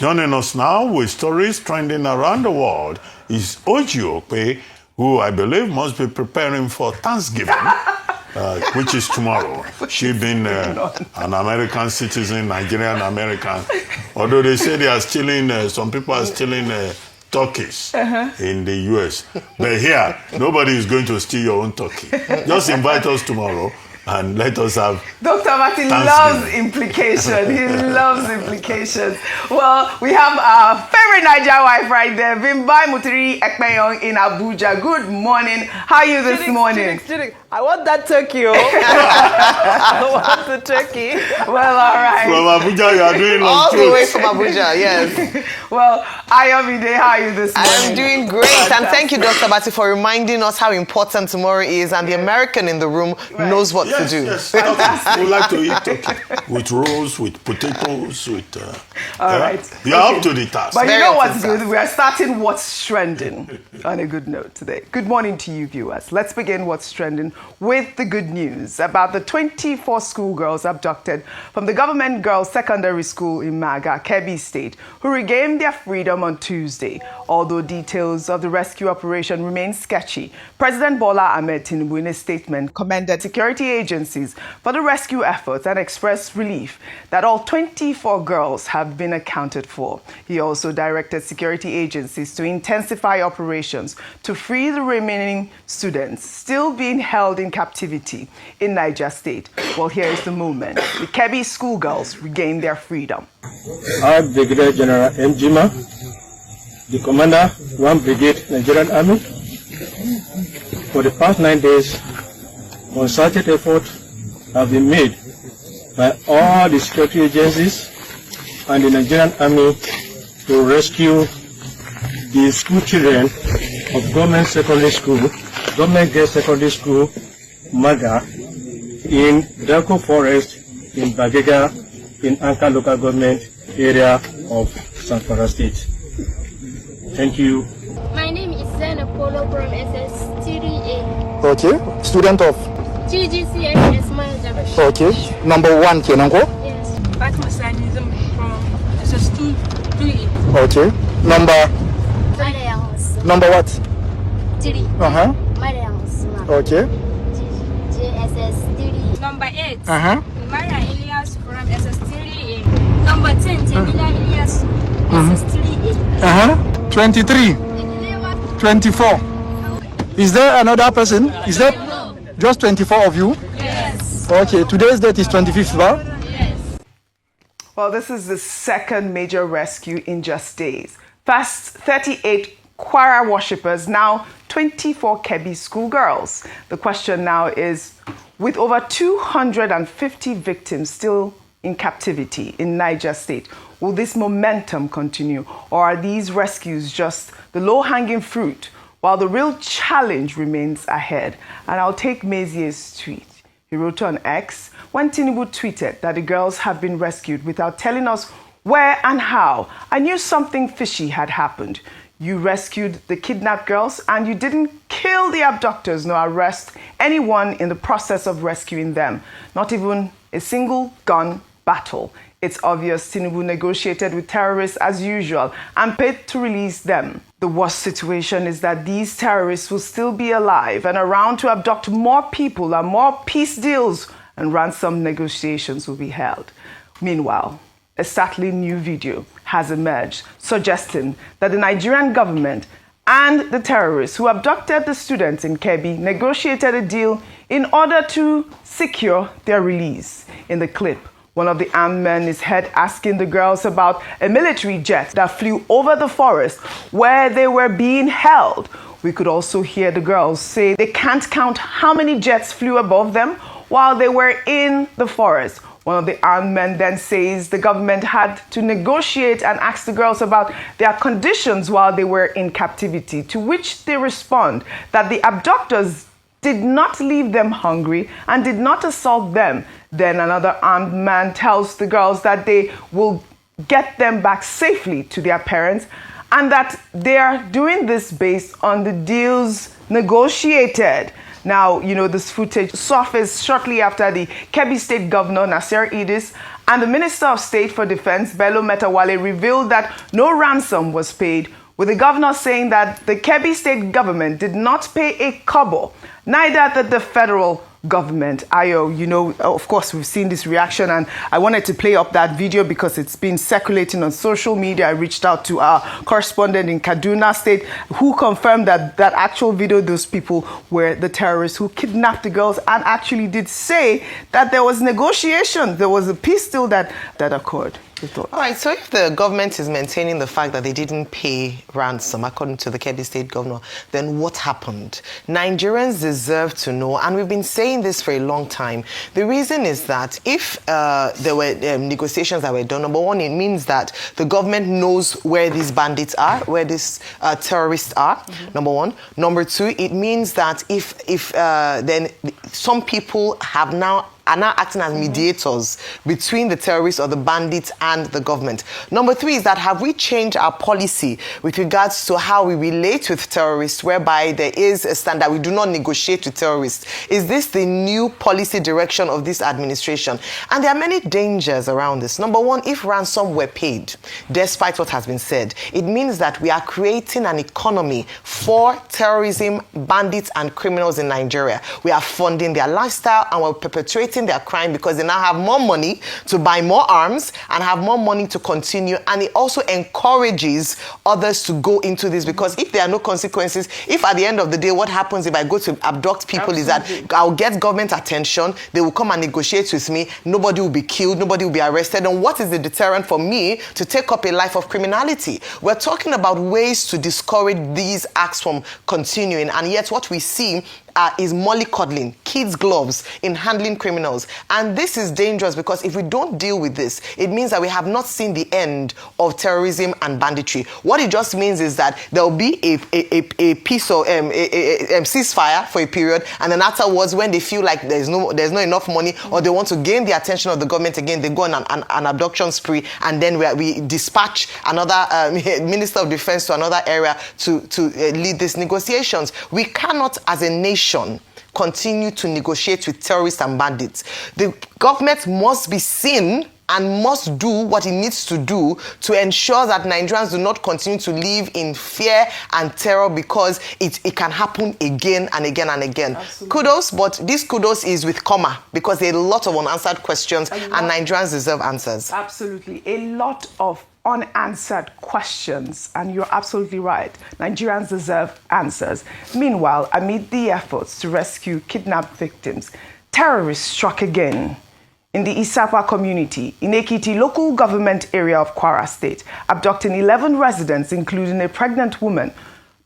Joining us now with stories trending around the world is Oji, who I believe must be preparing for Thanksgiving, which is tomorrow. She's been an American citizen, Nigerian American. Although they say they are stealing, some people are stealing turkeys in the U.S. But here, nobody is going to steal your own turkey. Just invite us tomorrow and let us have Dr. Martin loves implication. He loves implications. Well, we have our favorite Nigerian wife right there, Bimbai Mutiri Ekpeyong in Abuja. Good morning. How are you this morning? I want that turkey. I want the turkey. Well, all right. From Abuja, you are doing all the way from Abuja, yes. Well, Ayomide, how are you this morning? I am doing great. And thank you, Dr. Bati, for reminding us how important tomorrow is. And the American in the room knows what to do. Yes, we like to eat turkey with rolls, with potatoes, with... all right. You're up to the task. But you know what's good? We are starting What's Trending on a good note today. Good morning to you, viewers. Let's begin What's Trending with the good news about the 24 schoolgirls abducted from the government girls' secondary school in Maga, Kebbi State, who regained their freedom on Tuesday. Although details of the rescue operation remain sketchy, President Bola Ahmed Tinubu, in a statement, commended security agencies for the rescue efforts and expressed relief that all 24 girls have been accounted for. He also directed security agencies to intensify operations to free the remaining students still being held in captivity in Niger State. Well, here is the moment. The Kebbi schoolgirls regained their freedom. I, Brigadier General M. Jima, the Commander, 1 Brigade Nigerian Army. For the past 9 days, concerted efforts have been made by all the security agencies and the Nigerian Army to rescue the school children of government secondary school, government girls secondary school, Maga, in Delco Forest, in Bagega, in Anka local government area of Zamfara State. Thank you. My name is Zena Polo from SS3A. Okay. Student of? GGCS Manager. Okay. Number 1, Kenango? Yes. Fatima Sadism from SS2A. Okay. Number? Number what? 3. Mariam Usman. Okay. JSS3. Number 8. Maria Elias from SS3A. Number 10, Jamila Elias, SS3A. 23. 24. Is there another person? Is there just 24 of you? Yes. Okay, today's date is 25th, right? Yes. Well, this is the second major rescue in just days. First, 38 Kwara worshippers, now 24 Kebbi schoolgirls. The question now is, with over 250 victims still in captivity in Niger State, will this momentum continue, or are these rescues just the low-hanging fruit while the real challenge remains ahead? And I'll take Mazi's tweet. He wrote on X, when Tinubu tweeted that the girls have been rescued without telling us where and how, I knew something fishy had happened. You rescued the kidnapped girls and you didn't kill the abductors nor arrest anyone in the process of rescuing them. Not even a single gun battle. It's obvious Tinubu negotiated with terrorists as usual and paid to release them. The worst situation is that these terrorists will still be alive and around to abduct more people, and more peace deals and ransom negotiations will be held. Meanwhile, a startling new video has emerged suggesting that the Nigerian government and the terrorists who abducted the students in Kebbi negotiated a deal in order to secure their release. In the clip, one of the armed men is heard asking the girls about a military jet that flew over the forest where they were being held. We could also hear the girls say they can't count how many jets flew above them while they were in the forest. One of the armed men then says the government had to negotiate and ask the girls about their conditions while they were in captivity, to which they respond that the abductors did not leave them hungry and did not assault them. Then another armed man tells the girls that they will get them back safely to their parents and that they are doing this based on the deals negotiated. Now, this footage surfaced shortly after the Kebbi State Governor, Nasir Idris, and the Minister of State for Defense, Bello Metawalle, revealed that no ransom was paid, with the governor saying that the Kebbi State government did not pay a kobo, neither did the federal government. Ayo, of course, we've seen this reaction, and I wanted to play up that video because it's been circulating on social media. I reached out to our correspondent in Kaduna State, who confirmed that that actual video, those people were the terrorists who kidnapped the girls, and actually did say that there was negotiation. There was a peace deal that occurred. All right, so if the government is maintaining the fact that they didn't pay ransom, according to the Kebbi State governor, then what happened? Nigerians deserve to know, and we've been saying this for a long time. The reason is that if there were negotiations that were done, number one, it means that the government knows where these bandits are, where these terrorists are, number one. Number two, it means that if then some people are now acting as mediators between the terrorists or the bandits and the government. Number three is that have we changed our policy with regards to how we relate with terrorists, whereby there is a standard, we do not negotiate with terrorists? Is this the new policy direction of this administration? And there are many dangers around this. Number one, if ransom were paid, despite what has been said, it means that we are creating an economy for terrorism, bandits, and criminals in Nigeria. We are funding their lifestyle and we're perpetuating their crime because they now have more money to buy more arms and have more money to continue. And it also encourages others to go into this, because if there are no consequences, if at the end of the day what happens if I go to abduct people is that I'll get government attention, they will come and negotiate with me, nobody will be killed, nobody will be arrested. And what is the deterrent for me to take up a life of criminality? We're talking about ways to discourage these acts from continuing, and yet what we see is mollycoddling, kids' gloves in handling criminals. And this is dangerous, because if we don't deal with this, it means that we have not seen the end of terrorism and banditry. What it just means is that there will be a piece of ceasefire for a period, and then afterwards, when they feel like there's no enough money, or they want to gain the attention of the government again, they go on an abduction spree, and then we dispatch another Minister of Defense to another area to lead these negotiations. We cannot, as a nation, continue to negotiate with terrorists and bandits. The government must be seen and must do what it needs to do to ensure that Nigerians do not continue to live in fear and terror, because it can happen again and again and again. Absolutely. Kudos, but this kudos is with comma, because there are a lot of unanswered questions and Nigerians deserve answers. Absolutely. A lot of unanswered questions, and you're absolutely right. Nigerians deserve answers. Meanwhile, amid the efforts to rescue kidnapped victims, terrorists struck again in the Isapa community in Ekiti local government area of Kwara State, abducting 11 residents, including a pregnant woman,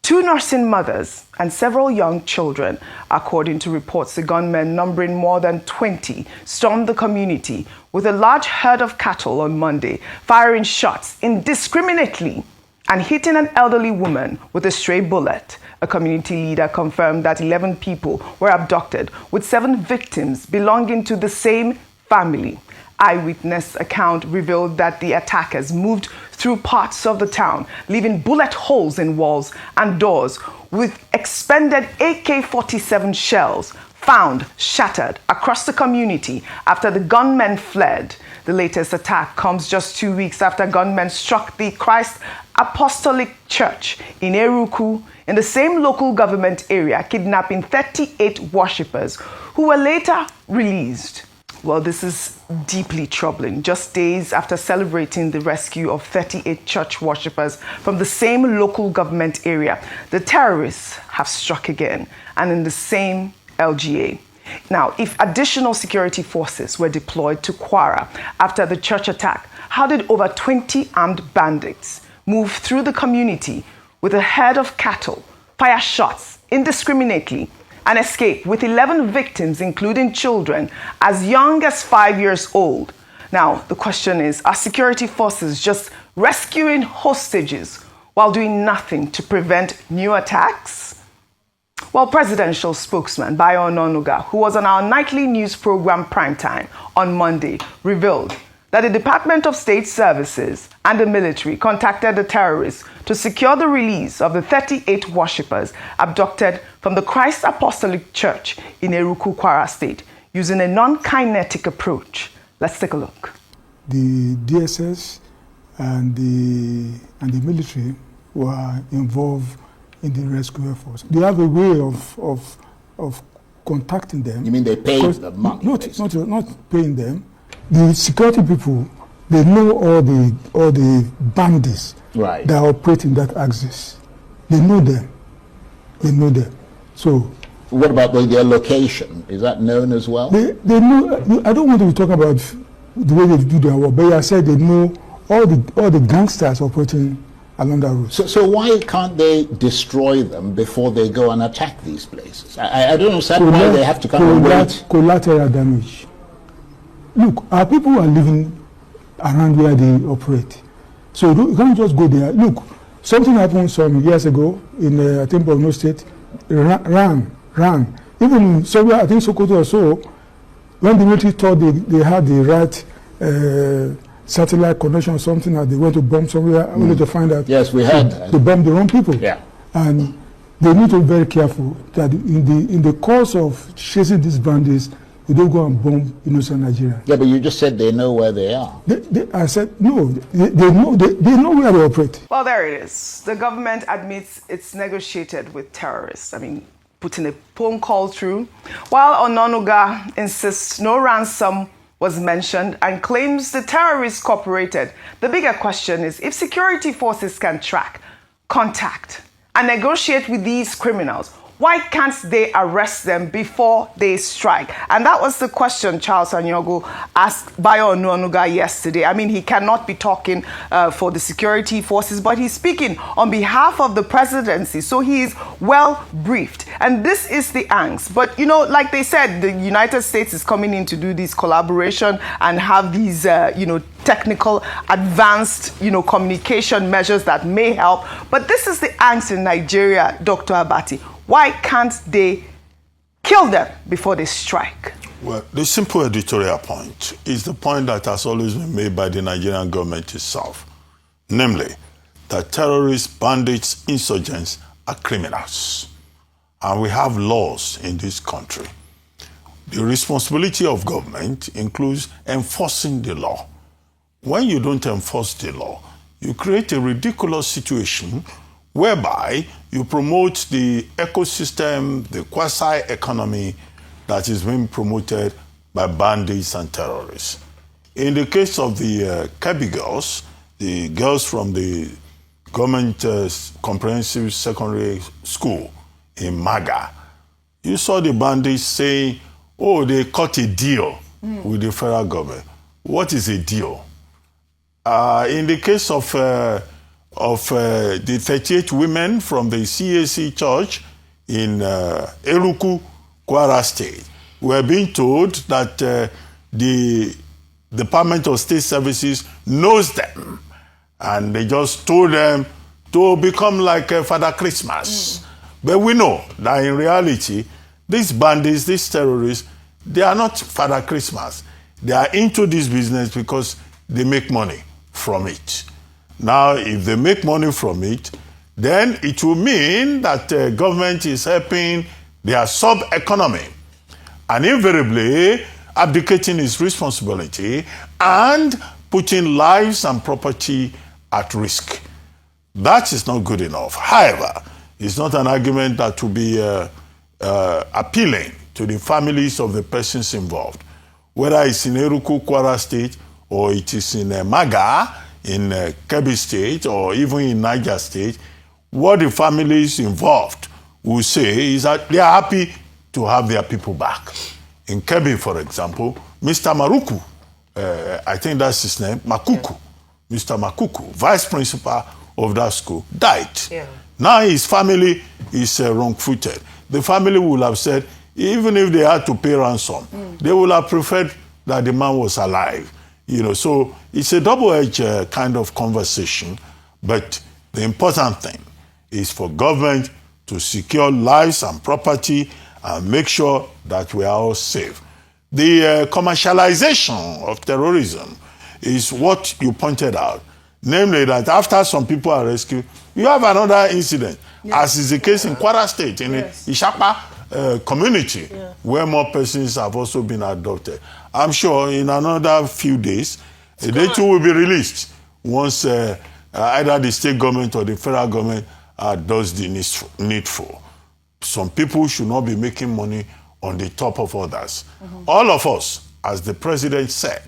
2 nursing mothers, and several young children. According to reports, the gunmen, numbering more than 20, stormed the community with a large herd of cattle on Monday, firing shots indiscriminately and hitting an elderly woman with a stray bullet. A community leader confirmed that 11 people were abducted, with 7 victims belonging to the same family. Eyewitness account revealed that the attackers moved through parts of the town, leaving bullet holes in walls and doors, with expended AK-47 shells found shattered across the community after the gunmen fled. The latest attack comes just 2 weeks after gunmen struck the Christ Apostolic Church in Eruku, in the same local government area, kidnapping 38 worshippers who were later released. Well, this is deeply troubling. Just days after celebrating the rescue of 38 church worshippers from the same local government area, the terrorists have struck again, and in the same LGA. Now, if additional security forces were deployed to Kwara after the church attack, how did over 20 armed bandits move through the community with a herd of cattle, fire shots indiscriminately, and escape with 11 victims, including children as young as 5 years old? Now, the question is, are security forces just rescuing hostages while doing nothing to prevent new attacks? Well, presidential spokesman Bayo Ononuga, who was on our nightly news program Primetime on Monday, revealed that the Department of State Services and the military contacted the terrorists to secure the release of the 38 worshippers abducted from the Christ Apostolic Church in Eruku, Kwara State, using a non-kinetic approach. Let's take a look. The DSS and the military were involved in the rescue efforts. They have a way of contacting them. You mean they paid the money? Not paying them. The security people, they know all the bandits that operate in that axis. They know them. So what about their location? Is that known as well? They know. I don't want to talk about the way they do their work, but I said they know all the gangsters operating along that route. So why can't they destroy them before they go and attack these places? I don't understand why they have to come and wait. Collateral damage. Look, our people are living around where they operate. So you can't just go there. Look, something happened some years ago in, I think, Borno State. Ran. Even somewhere, I think Sokoto or so, when the military thought they had the right satellite connection or something, and they went to bomb somewhere, only to find out yes, we had they bombed the wrong people. Yeah. And they need to be very careful that in the course of chasing these bandits, you don't go and bomb innocent Nigerians. Yeah, but you just said they know where they are. I said no. They know where they operate. Well, there it is. The government admits it's negotiated with terrorists. I mean, putting a phone call through, while Ononuga insists no ransom was mentioned and claims the terrorists cooperated. The bigger question is if security forces can track, contact, and negotiate with these criminals, why can't they arrest them before they strike? And that was the question Charles Anyogo asked Bayo Ononuga yesterday. I mean, he cannot be talking for the security forces, but he's speaking on behalf of the presidency. So he is well briefed. And this is the angst. But, you know, like they said, the United States is coming in to do this collaboration and have these, technical, advanced, communication measures that may help. But this is the angst in Nigeria, Dr. Abati. Why can't they kill them before they strike? Well, the simple editorial point is the point that has always been made by the Nigerian government itself, namely that terrorists, bandits, insurgents are criminals. And we have laws in this country. The responsibility of government includes enforcing the law. When you don't enforce the law, you create a ridiculous situation whereby you promote the ecosystem, the quasi-economy that is being promoted by bandits and terrorists. In the case of the Kebbi girls, the girls from the government comprehensive secondary school in Maga, you saw the bandits saying, oh, they cut a deal with the federal government. What is a deal? In the case of the 38 women from the CAC church in Eruku, Kwara State, were being told that the Department of State Services knows them, and they just told them to become like Father Christmas. But we know that in reality, these bandits, these terrorists, they are not Father Christmas. They are into this business because they make money from it. Now, if they make money from it, then it will mean that government is helping their sub-economy and invariably abdicating its responsibility and putting lives and property at risk. That is not good enough. However, it's not an argument that will be appealing to the families of the persons involved, whether it's in Eruku, Kwara State, or it is in Maga, in Kebbi State, or even in Niger State. What the families involved will say is that they are happy to have their people back. In Kebbi, for example, Mr. Maruku, I think that's his name, Makuku, Mr. Makuku, vice principal of that school, died. Yeah. Now his family is wrong-footed. The family will have said, even if they had to pay ransom, they would have preferred that the man was alive. So it's a double-edged kind of conversation, but the important thing is for government to secure lives and property and make sure that we are all safe. The commercialization of terrorism is what you pointed out, namely that after some people are rescued, you have another incident, as is the case in Kwara State, in Ishapa community, where more persons have also been adopted. I'm sure in another few days, they too will be released once either the state government or the federal government does the needful. Some people should not be making money on the top of others. All of us, as the president said,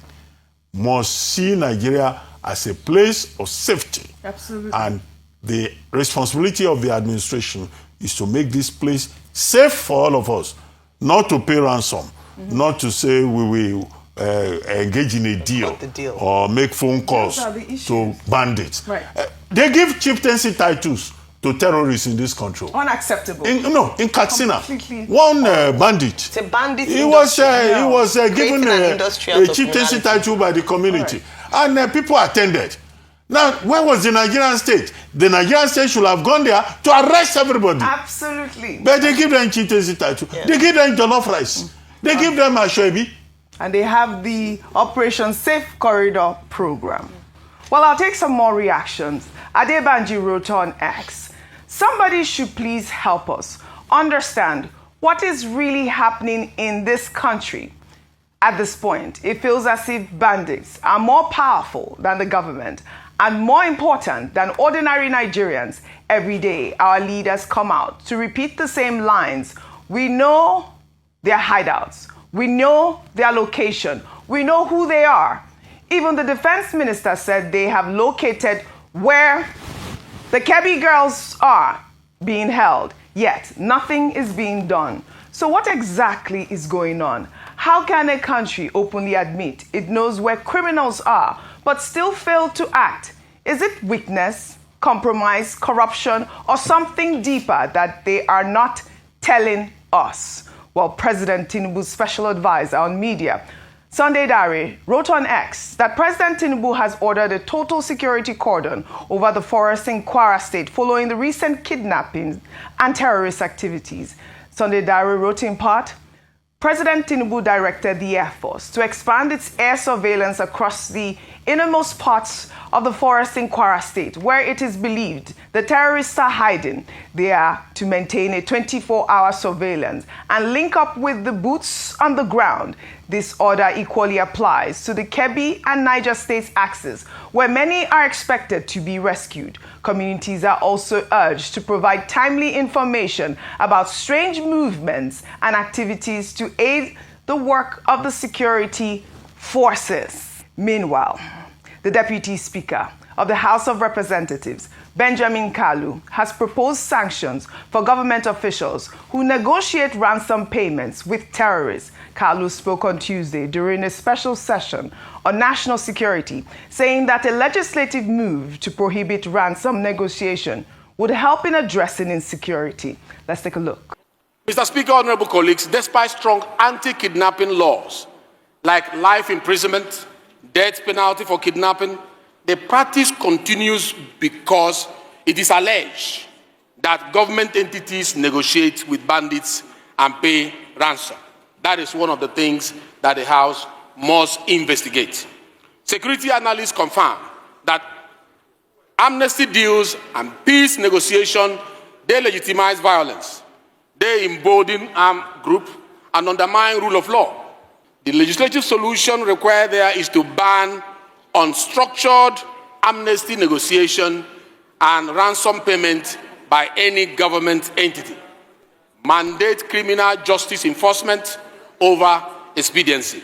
must see Nigeria as a place of safety. Absolutely. And the responsibility of the administration is to make this place safe for all of us, not to pay ransom, not to say we will engage in a deal or make phone calls to bandits. Right. They give chieftaincy titles to terrorists in this country. Unacceptable. In Katsina, Completely. one bandit. It's a bandit. He was given a chieftaincy criminality title by the community, and people attended. Now, where was the Nigerian state? The Nigerian state should have gone there to arrest everybody. Absolutely. But they give them chieftaincy title. They give them jollof rice. They give them ashwebi. And they have the Operation Safe Corridor program. Well, I'll take some more reactions. Adebanji wrote on X, somebody should please help us understand what is really happening in this country. At this point, it feels as if bandits are more powerful than the government and more important than ordinary Nigerians. Every day, our leaders come out to repeat the same lines. We know their hideouts. We know their location. We know who they are. Even the defense minister said they have located where the Kebbi girls are being held, yet nothing is being done. So what exactly is going on? How can a country openly admit it knows where criminals are, but still fail to act? Is it weakness, compromise, corruption, or something deeper that they are not telling us? Well, President Tinubu's special advisor on media, Sunday Dare, wrote on X that President Tinubu has ordered a total security cordon over the forest in Kwara State following the recent kidnappings and terrorist activities. Sunday Dare wrote in part, President Tinubu directed the Air Force to expand its air surveillance across the innermost parts of the forest in Kwara State, where it is believed the terrorists are hiding. They are to maintain a 24-hour surveillance and link up with the boots on the ground. This order equally applies to the Kebbi and Niger States axis, where many are expected to be rescued. Communities are also urged to provide timely information about strange movements and activities to aid the work of the security forces. Meanwhile, the Deputy Speaker of the House of Representatives, Benjamin Kulu, has proposed sanctions for government officials who negotiate ransom payments with terrorists. Kulu spoke on Tuesday during a special session on national security, saying that a legislative move to prohibit ransom negotiation would help in addressing insecurity. Let's take a look. Mr. Speaker, honorable colleagues, despite strong anti-kidnapping laws like life imprisonment, death penalty for kidnapping, the practice continues because it is alleged that government entities negotiate with bandits and pay ransom. That is one of the things that the House must investigate. Security analysts confirm that amnesty deals and peace negotiation, they legitimize violence. They embolden armed groups and undermine rule of law. The legislative solution required there is to ban unstructured amnesty negotiation and ransom payment by any government entity. Mandate criminal justice enforcement over expediency.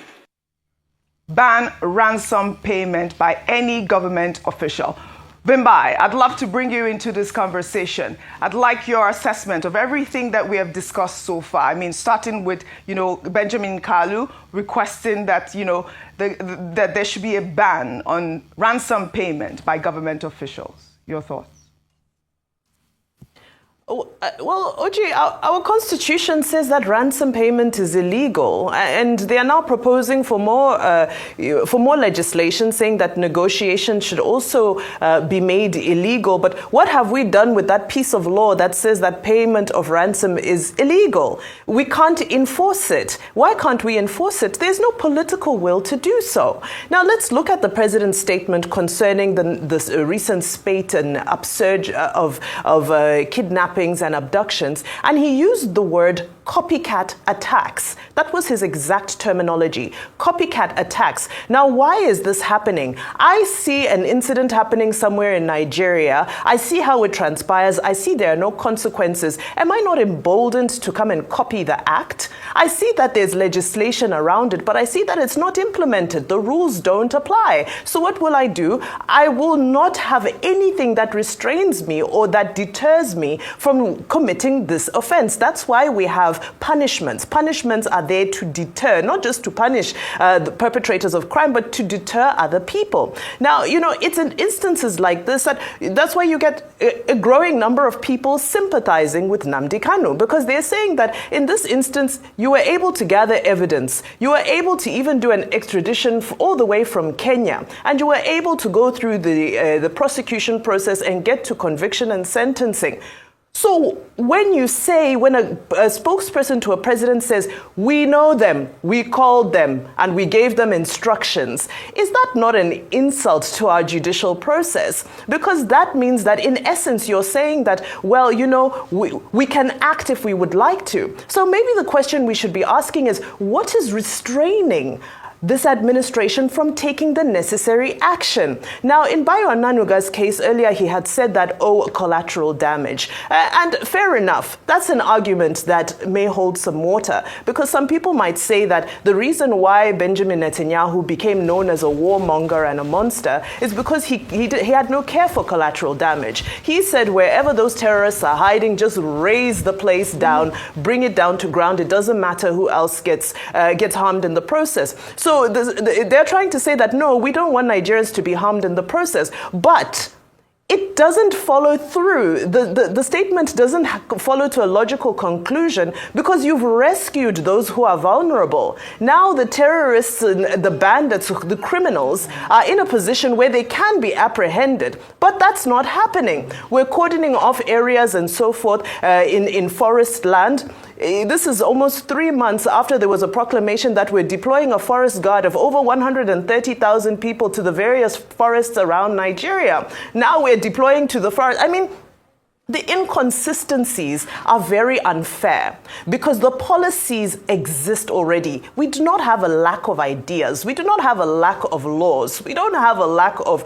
Ban ransom payment by any government official. Bimbai, I'd love to bring you into this conversation. I'd like your assessment of everything that we have discussed so far. I mean, starting with, Benjamin Kulu requesting that, that there should be a ban on ransom payment by government officials. Your thoughts? Well, Oji, our constitution says that ransom payment is illegal, and they are now proposing for more legislation saying that negotiation should also be made illegal. But what have we done with that piece of law that says that payment of ransom is illegal? We can't enforce it. Why can't we enforce it? There's no political will to do so. Now, let's look at the president's statement concerning this recent spate and upsurge of kidnappings and abductions, and he used the word copycat attacks. That was his exact terminology, copycat attacks. Now, why is this happening? I see an incident happening somewhere in Nigeria. I see how it transpires. I see there are no consequences. Am I not emboldened to come and copy the act? I see that there's legislation around it, but I see that it's not implemented. The rules don't apply. So what will I do? I will not have anything that restrains me or that deters me from committing this offense. That's why we have punishments. Punishments are there to deter, not just to punish the perpetrators of crime, but to deter other people. Now, it's in instances like this that's why you get a growing number of people sympathizing with Nnamdi Kanu, because they're saying that in this instance, you were able to gather evidence. You were able to even do an extradition all the way from Kenya, and you were able to go through the prosecution process and get to conviction and sentencing. So when a spokesperson to a president says, we know them, we called them, and we gave them instructions, is that not an insult to our judicial process? Because that means that in essence, you're saying that, well, we can act if we would like to. So maybe the question we should be asking is, what is restraining this administration from taking the necessary action? Now, in Bayo Ananuga's case earlier, he had said that, collateral damage. And fair enough, that's an argument that may hold some water, because some people might say that the reason why Benjamin Netanyahu became known as a warmonger and a monster is because he had no care for collateral damage. He said wherever those terrorists are hiding, just raise the place down, bring it down to ground. It doesn't matter who else gets harmed in the process. So they're trying to say that, no, we don't want Nigerians to be harmed in the process. But it doesn't follow through. The statement doesn't follow to a logical conclusion, because you've rescued those who are vulnerable. Now the terrorists, the bandits, the criminals are in a position where they can be apprehended. But that's not happening. We're cordoning off areas and so forth in forest land. This is almost 3 months after there was a proclamation that we're deploying a forest guard of over 130,000 people to the various forests around Nigeria. Now we're deploying to the forest. I mean, the inconsistencies are very unfair because the policies exist already. We do not have a lack of ideas. We do not have a lack of laws. We don't have a lack of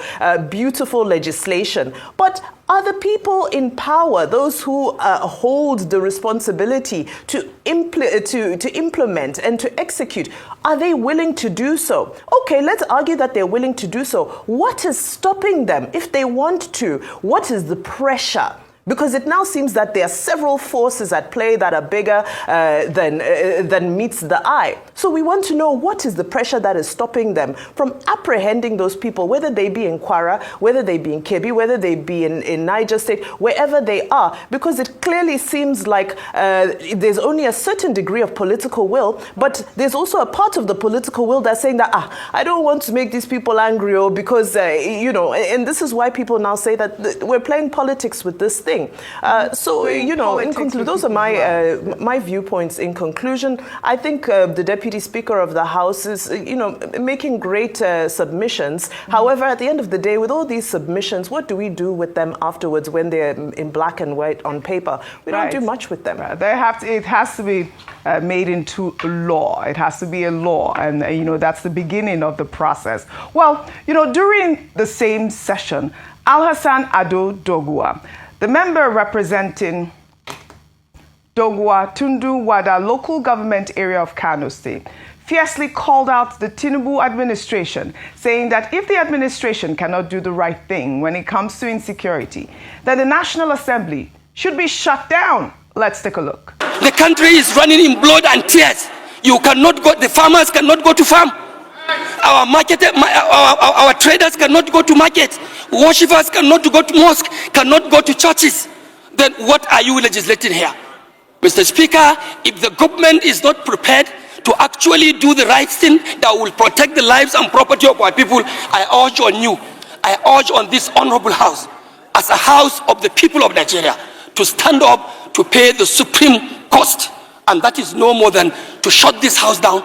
beautiful legislation. But are the people in power, those who hold the responsibility to implement and to execute, are they willing to do so? Okay, let's argue that they're willing to do so. What is stopping them if they want to? What is the pressure? Because it now seems that there are several forces at play that are bigger than meets the eye. So we want to know, what is the pressure that is stopping them from apprehending those people, whether they be in Kwara, whether they be in Kebbi, whether they be in Niger State, wherever they are. Because it clearly seems like there's only a certain degree of political will, but there's also a part of the political will that's saying that, I don't want to make these people angry, or because, and this is why people now say that we're playing politics with this thing. In conclusion, those are my viewpoints. In conclusion, I think the Deputy Speaker of the House is, making great submissions. However, at the end of the day, with all these submissions, what do we do with them afterwards when they're in black and white on paper? We don't do much with them. It has to be made into law. It has to be a law, and that's the beginning of the process. Well, during the same session, Alhassan Ado Doguwa, the member representing Doguwa Tundu Wada local government area of Kano State, fiercely called out the Tinubu administration, saying that if the administration cannot do the right thing when it comes to insecurity, then the National Assembly should be shut down. Let's take a look. The country is running in blood and tears. The farmers cannot go to farm. Our traders cannot go to market. Worshippers cannot go to mosque, cannot go to churches. then what are you legislating here? Mr. Speaker, if the government is not prepared to actually do the right thing that will protect the lives and property of our people, I urge on you, I urge on this honorable house, as a house of the people of Nigeria, to stand up to pay the supreme cost. And that is no more than to shut this house down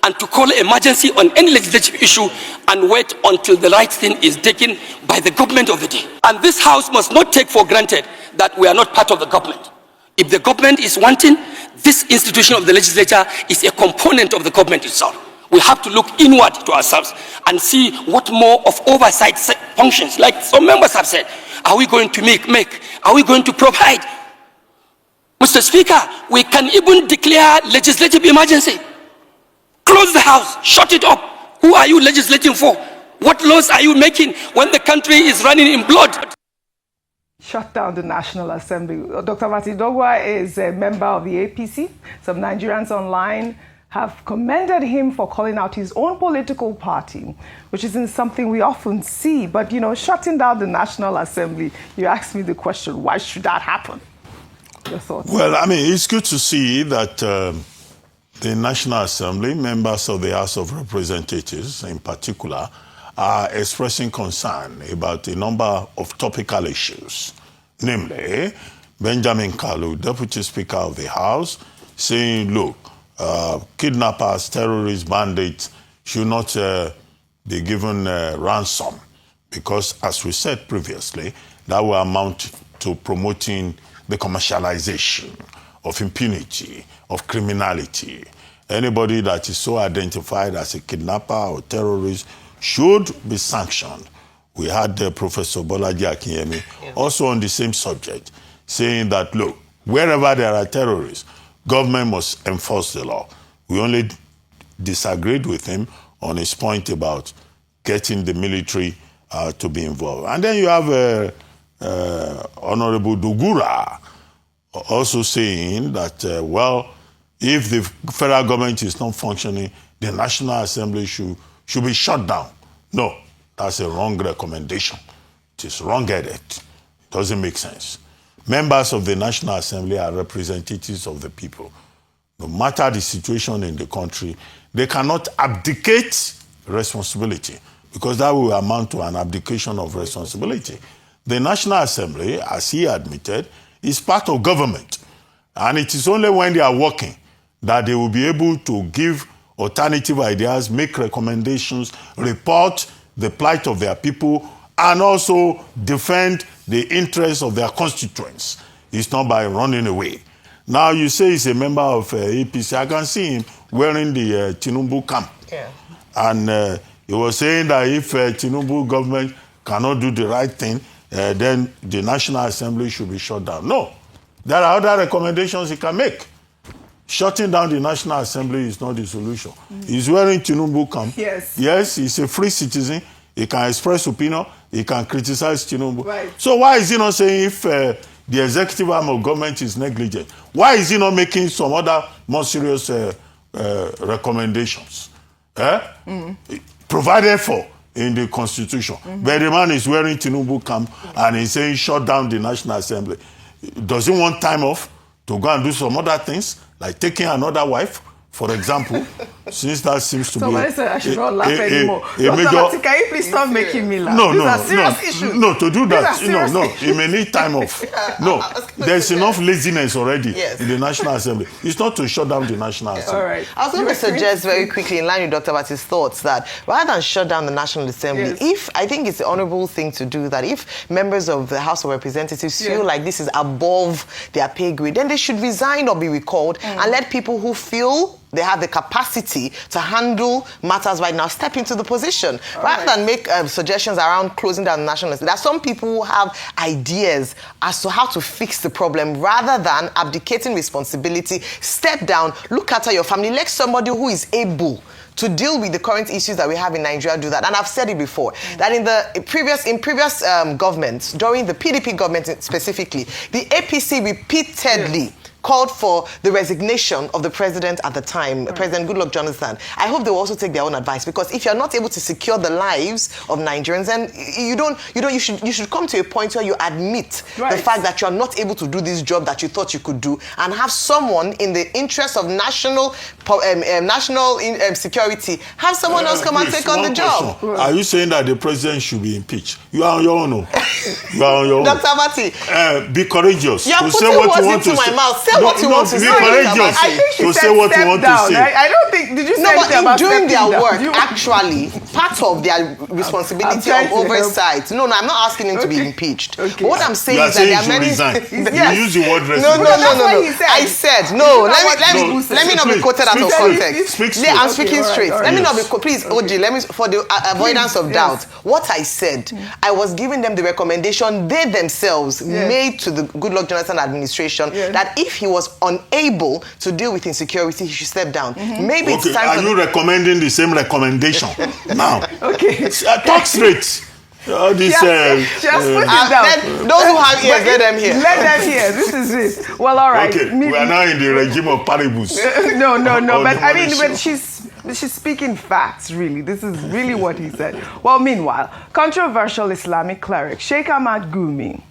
and to call emergency on any legislative issue and wait until the right thing is taken by the government of the day. And this house must not take for granted that we are not part of the government. If the government is wanting, this institution of the legislature is a component of the government itself. We have to look inward to ourselves and see what more of oversight functions, like some members have said, are we going to make? Are we going to provide? Mr. Speaker, we can even declare legislative emergency. Close the house, shut it up. Who are you legislating for? What laws are you making when the country is running in blood? Shut down the National Assembly. Dr. Matidogwa is a member of the APC. Some Nigerians online have commended him for calling out his own political party, which isn't something we often see. But, you know, shutting down the National Assembly, you asked me the question, why should that happen? Your thoughts? Well, I mean, it's good to see that the National Assembly, members of the House of Representatives in particular, are expressing concern about a number of topical issues. Namely, Benjamin Kulu, Deputy Speaker of the House, saying, look, kidnappers, terrorists, bandits should not be given ransom because, as we said previously, that will amount to promoting the commercialization of impunity, of criminality. Anybody that is so identified as a kidnapper or terrorist should be sanctioned. We had Professor Bolaji Akinyemi also on the same subject, saying that, look, wherever there are terrorists, government must enforce the law. We only disagreed with him on his point about getting the military to be involved. And then you have Honorable Dugura also saying that, well, if the federal government is not functioning, the National Assembly should be shut down. No, that's a wrong recommendation. It is wrong-headed. It doesn't make sense. Members of the National Assembly are representatives of the people. No matter the situation in the country, they cannot abdicate responsibility because that will amount to an abdication of responsibility. The National Assembly, as he admitted, is part of government. And it is only when they are working that they will be able to give alternative ideas, make recommendations, report the plight of their people, and also defend the interests of their constituents. It's not by running away. Now, you say he's a member of APC. I can see him wearing the Tinubu cap. Yeah. And he was saying that if Tinubu government cannot do the right thing, then the National Assembly should be shut down. No. There are other recommendations he can make. Shutting down the National Assembly is not the solution. He's wearing Tinubu camp. Yes. Yes, he's a free citizen. He can express opinion. He can criticize Tinubu. Right. So why is he not saying if the executive arm of government is negligent? Why is he not making some other more serious recommendations? Provided for in the Constitution. But the man is wearing Tinubu camp and he's saying shut down the National Assembly. Does he want time off to go and do some other things? Like taking another wife, for example, since that seems to be... Somebody said I should not laugh anymore. Major, can you please stop making me laugh? These are serious issues. No, to do that, he may need time off. No, there's enough laziness already in the National Assembly. It's not to shut down the National Assembly. All right. I was going to suggest very quickly, in line with Dr. Bati's thoughts, that rather than shut down the National Assembly, I think it's the honorable thing to do that. If members of the House of Representatives feel like this is above their pay grade, then they should resign or be recalled and let people who feel they have the capacity to handle matters right now step into the position. Rather than make suggestions around closing down the National Assembly. There are some people who have ideas as to how to fix the problem. Rather than abdicating responsibility, step down, look after your family, let somebody who is able to deal with the current issues that we have in Nigeria do that. And I've said it before, that in previous governments, during the PDP government specifically, the APC repeatedly called for the resignation of the president at the time, President Goodluck Jonathan. I hope they will also take their own advice, because if you're not able to secure the lives of Nigerians, then you should come to a point where you admit the fact that you are not able to do this job that you thought you could do, and have someone in the interest of national security, have someone else come and take on the job. Are you saying that the president should be impeached? You are on your own. You are on your own. Dr. Mati, be courageous. You're putting words into my mouth. Say what you want to say. Be courageous. I think she said say what you want down. to say. I don't think. Did you say but in doing their down? work, actually, part of their responsibility of oversight. No, I'm not asking him to be impeached. Okay. What I'm saying is that there are many. You use the word resign. No. I said no. Let me not be quoted out of context. I'm speaking straight. Let me not be. Please, OG. Let me, for the avoidance of doubt. What I said, I was giving them the recommendation they themselves made to the Goodluck Jonathan administration that if he was unable to deal with insecurity, he should step down. Maybe it's time. Are you recommending the same recommendation now? Okay. Talk straight. Just put it down. Those who have ears, let them hear. Let them hear. This is it. Well, all right. Okay, we are now in the regime of paribus. No. But I mean, when she's speaking facts, really. This is really what he said. Well, meanwhile, controversial Islamic cleric Sheikh Ahmad Gumi,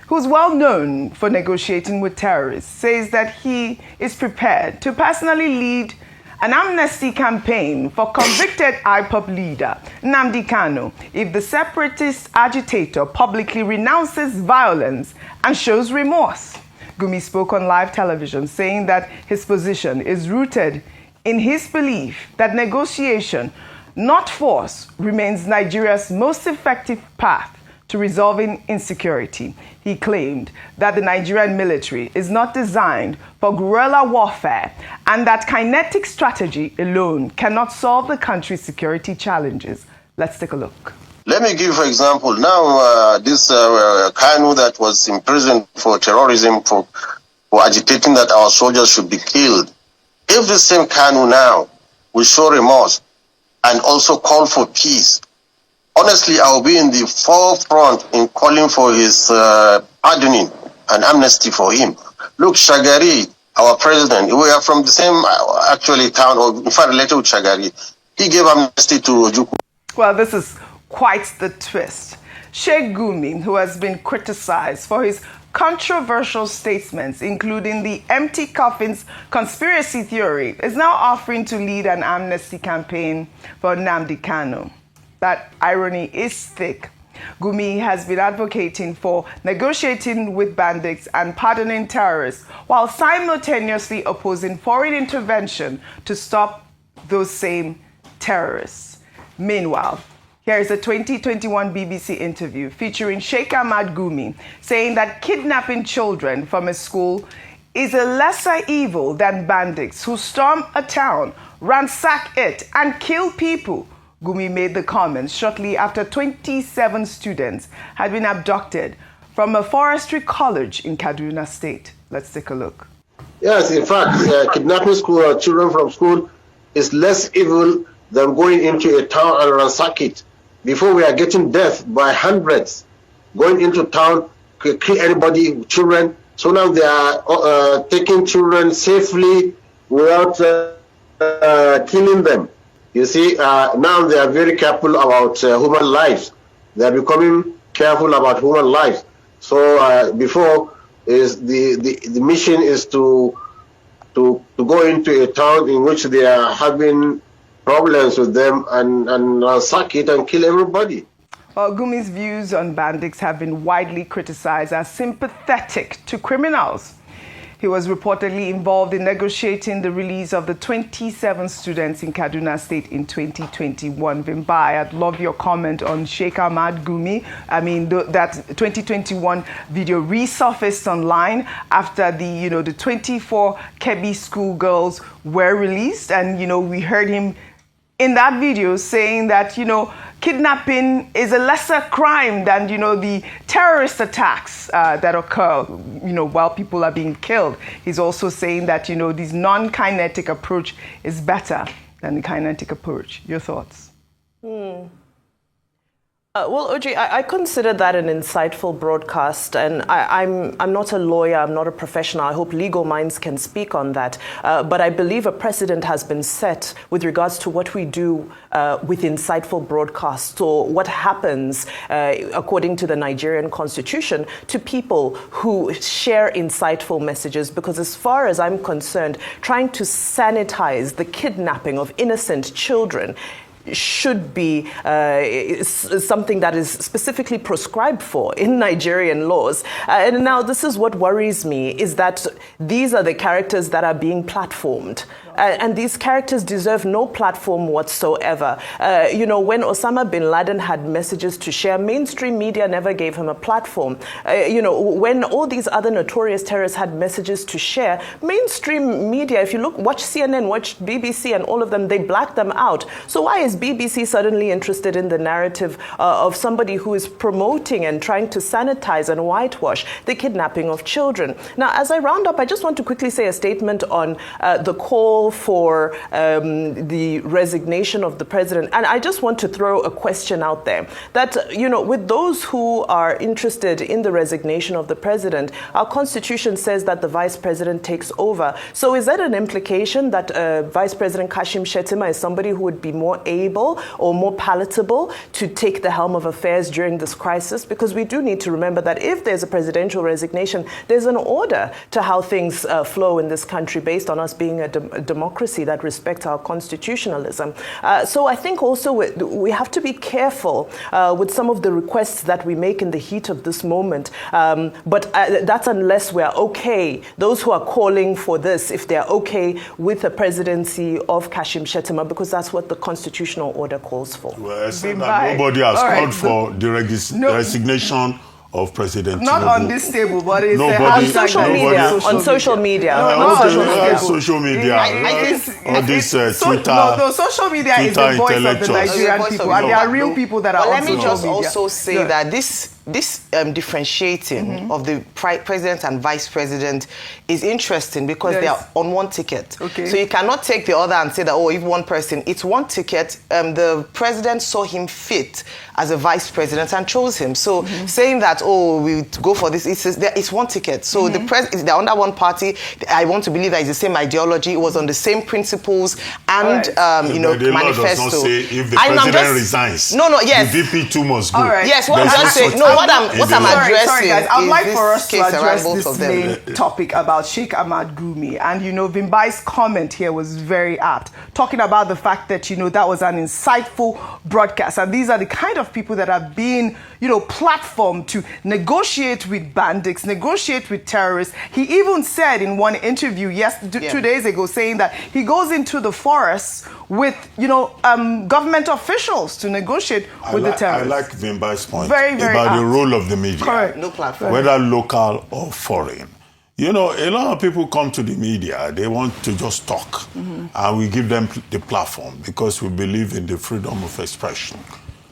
who's well known for negotiating with terrorists, says that he is prepared to personally lead an amnesty campaign for convicted IPOB leader Nnamdi Kanu if the separatist agitator publicly renounces violence and shows remorse. Gumi spoke on live television saying that his position is rooted in his belief that negotiation, not force, remains Nigeria's most effective path to resolving insecurity. He claimed that the Nigerian military is not designed for guerrilla warfare and that kinetic strategy alone cannot solve the country's security challenges. Let's take a look. Let me give, for example, now this Kanu that was imprisoned for terrorism, for agitating that our soldiers should be killed. If the same Kanu now will show remorse and also call for peace, honestly, I will be in the forefront in calling for his pardoning and amnesty for him. Look, Shagari, our president, we are from the same actually town, or in fact related with Shagari. He gave amnesty to Ojukwu. Well, this is quite the twist. Sheikh Gumi, who has been criticized for his controversial statements, including the empty coffins conspiracy theory, is now offering to lead an amnesty campaign for Nnamdi Kanu. That irony is thick. Gumi has been advocating for negotiating with bandits and pardoning terrorists while simultaneously opposing foreign intervention to stop those same terrorists. Meanwhile, here is a 2021 BBC interview featuring Sheikh Ahmad Gumi saying that kidnapping children from a school is a lesser evil than bandits who storm a town, ransack it, and kill people. Gumi made the comments shortly after 27 students had been abducted from a forestry college in Kaduna State. Let's take a look. Yes, in fact, kidnapping children from school is less evil than going into a town and ransack it. Before, we are getting death by hundreds, going into town, kill anybody, children. So now they are taking children safely without killing them. You see, now they are very careful about human lives. They are becoming careful about human lives. So before, is the mission is to go into a town in which they are having problems with them and ransack it and kill everybody. Well, Gumi's views on bandits have been widely criticized as sympathetic to criminals. He was reportedly involved in negotiating the release of the 27 students in Kaduna State in 2021. Vimbai, I'd love your comment on Sheikh Ahmad Gumi. I mean, that 2021 video resurfaced online after the 24 Kebbi schoolgirls were released, and we heard him in that video saying that kidnapping is a lesser crime than the terrorist attacks that occur while people are being killed. He's also saying that this non-kinetic approach is better than the kinetic approach. Your thoughts? Well, Oji, I consider that an insightful broadcast, and I'm not a lawyer, I'm not a professional. I hope legal minds can speak on that. But I believe a precedent has been set with regards to what we do with insightful broadcasts, or what happens, according to the Nigerian constitution, to people who share insightful messages. Because as far as I'm concerned, trying to sanitize the kidnapping of innocent children should be something that is specifically prescribed for in Nigerian laws. And now this is what worries me, is that these are the characters that are being platformed. And these characters deserve no platform whatsoever. When Osama bin Laden had messages to share, mainstream media never gave him a platform. When all these other notorious terrorists had messages to share, mainstream media, if you watch CNN, watch BBC and all of them, they black them out. So why is BBC suddenly interested in the narrative of somebody who is promoting and trying to sanitize and whitewash the kidnapping of children? Now, as I round up, I just want to quickly say a statement on the call for the resignation of the president. And I just want to throw a question out there that, with those who are interested in the resignation of the president, our constitution says that the vice president takes over. So is that an implication that Vice President Kashim Shettima is somebody who would be more able or more palatable to take the helm of affairs during this crisis? Because we do need to remember that if there's a presidential resignation, there's an order to how things flow in this country based on us being a democracy that respects our constitutionalism. So I think also we have to be careful with some of the requests that we make in the heat of this moment. But that's unless we're okay, those who are calling for this, if they're okay with the presidency of Kashim Shettima, because that's what the constitutional order calls for. Well, I said that nobody has called for the resignation of President Not Tinubu. on this table, but it's Nobody, on social media. On social media. Social media. All this Twitter. No, social media is the voice of the Nigerian people, and there are real people that are on social media. Let me just also say that this differentiating of the president and vice president is interesting because they are on one ticket. Okay. So you cannot take the other and say that, if one person, it's one ticket. The president saw him fit as a vice president and chose him. So saying that, we go for this, it's one ticket. So they're under one party. I want to believe that it's the same ideology. It was on the same principles and, manifesto. Does not say if the president resigns, the VP2 must go. All right. Yes, what I'm just saying, what I'm addressing sorry, guys. I'd like for us to address both this main topic about Sheikh Ahmad Gumi. And, Vimbai's comment here was very apt, talking about the fact that, that was an insightful broadcast. And these are the kind of people that are being, platformed to negotiate with bandits, negotiate with terrorists. He even said in one interview 2 days ago, saying that he goes into the forests with, government officials to negotiate with the terrorists. I like Vimbai's point very about the role of the media. Correct. No platform. Whether local or foreign. A lot of people come to the media, they want to just talk, and we give them the platform because we believe in the freedom of expression.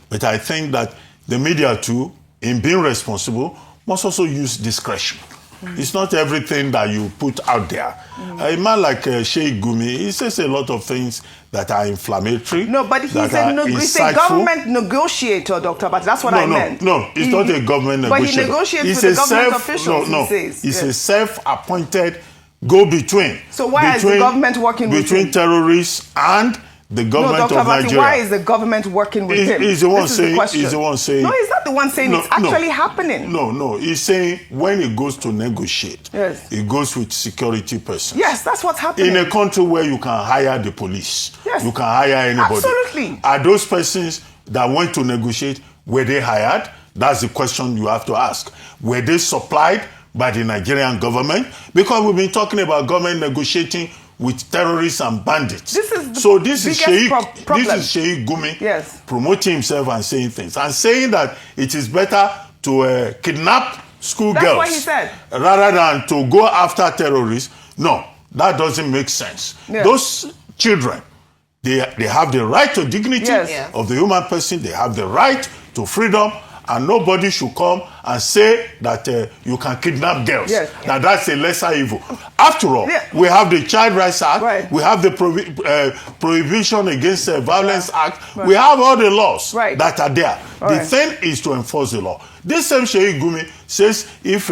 But I think that the media too, in being responsible, must also use discretion. It's not everything that you put out there. A man like Sheikh Gumi, he says a lot of things that are inflammatory. No, but he's a government negotiator, Dr. But that's what I meant. No, it's not a government negotiator. But he negotiates with the government officials, he says. He's a self-appointed go-between. So why is the government working with him? Between terrorists and the government of Nigeria. Why is the government working with him? He's the one saying. No, he's not the one saying it's actually happening. No. He's saying when he goes to negotiate, he goes with security persons. Yes, that's what's happening. In a country where you can hire the police, you can hire anybody. Absolutely. Are those persons that went to negotiate, were they hired? That's the question you have to ask. Were they supplied by the Nigerian government? Because we've been talking about government negotiating with terrorists and bandits. This is Sheikh Gumi promoting himself and saying things. And saying that it is better to kidnap schoolgirls. That's what he said. Rather than to go after terrorists. No, that doesn't make sense. Yeah. Those children, they have the right to dignity of the human person. They have the right to freedom. and nobody should come and say that you can kidnap girls. Yes. Now that's a lesser evil. After all, we have the Child Rights Act, we have the Prohibition Against Violence Act, we have all the laws that are there. The thing is to enforce the law. This same Sheikh Gumi says if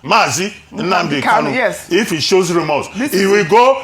Mazi, Nnamdi Kanu, if he shows remorse, he will go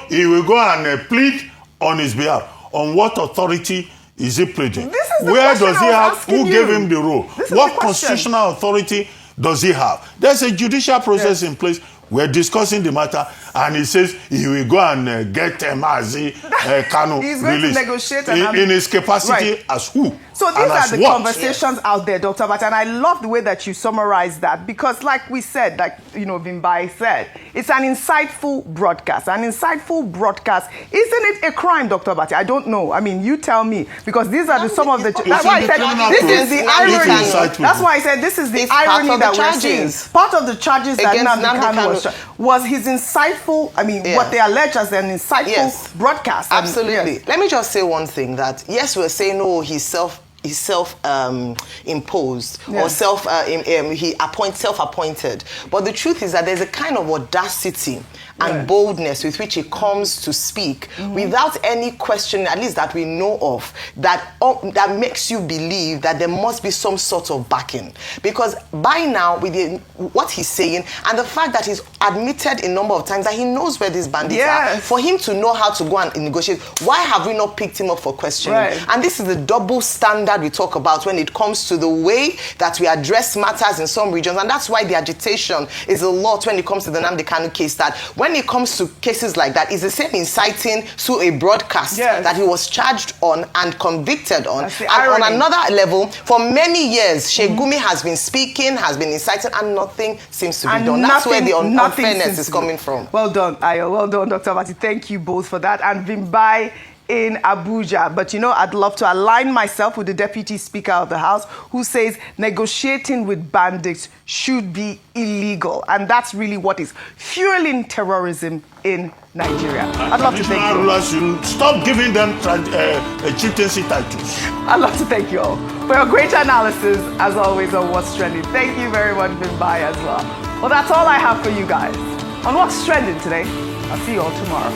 and plead on his behalf. On what authority is he pleading? Where does he have? Who gave him the role? What constitutional authority does he have? There's a judicial process in place. We're discussing the matter, and he says he will go and get Mazi Kanu He's going released. to negotiate in his capacity as who? So these are the conversations out there, Dr. Bata, and I love the way that you summarize that, because like we said, like, you know, Vimbai said, it's an insightful broadcast. An insightful broadcast, isn't it a crime, Dr. Bata? I don't know. I mean, you tell me, because these are some of the... That's why I said this is the irony. That's why I said this is the irony that we're seeing. Part of the charges that Nnamdi Kanu was his insightful, I mean, what they allege as an insightful broadcast. Absolutely. Let me just say one thing, that yes, we're saying, oh, he's self-imposed or self-appointed. But the truth is that there's a kind of audacity and boldness with which he comes to speak without any question, at least that we know of, that makes you believe that there must be some sort of backing. Because by now, with what he's saying and the fact that he's admitted a number of times that he knows where these bandits are, for him to know how to go and negotiate, why have we not picked him up for questioning? And this is the double standard we talk about when it comes to the way that we address matters in some regions. And that's why the agitation is a lot when it comes to the Nnamdi Kanu case, that when it comes to cases like that, it's the same inciting to a broadcast that he was charged on and convicted on. And on another level, for many years, Sheikh Gumi has been speaking, has been inciting, and nothing seems to be done. That's where the unfairness is coming from. Well done, Ayo. Well done, Dr. Bati. Thank you both for that. And Vimbai in Abuja. But you know, I'd love to align myself with the Deputy Speaker of the House, who says negotiating with bandits should be illegal. And that's really what is fueling terrorism in Nigeria. I'd love to thank you all. Stop giving them chieftaincy titles. I'd love to thank you all for your great analysis, as always, on What's Trending. Thank you very much, Vimbai, as well. Well, that's all I have for you guys on What's Trending today. I'll see you all tomorrow.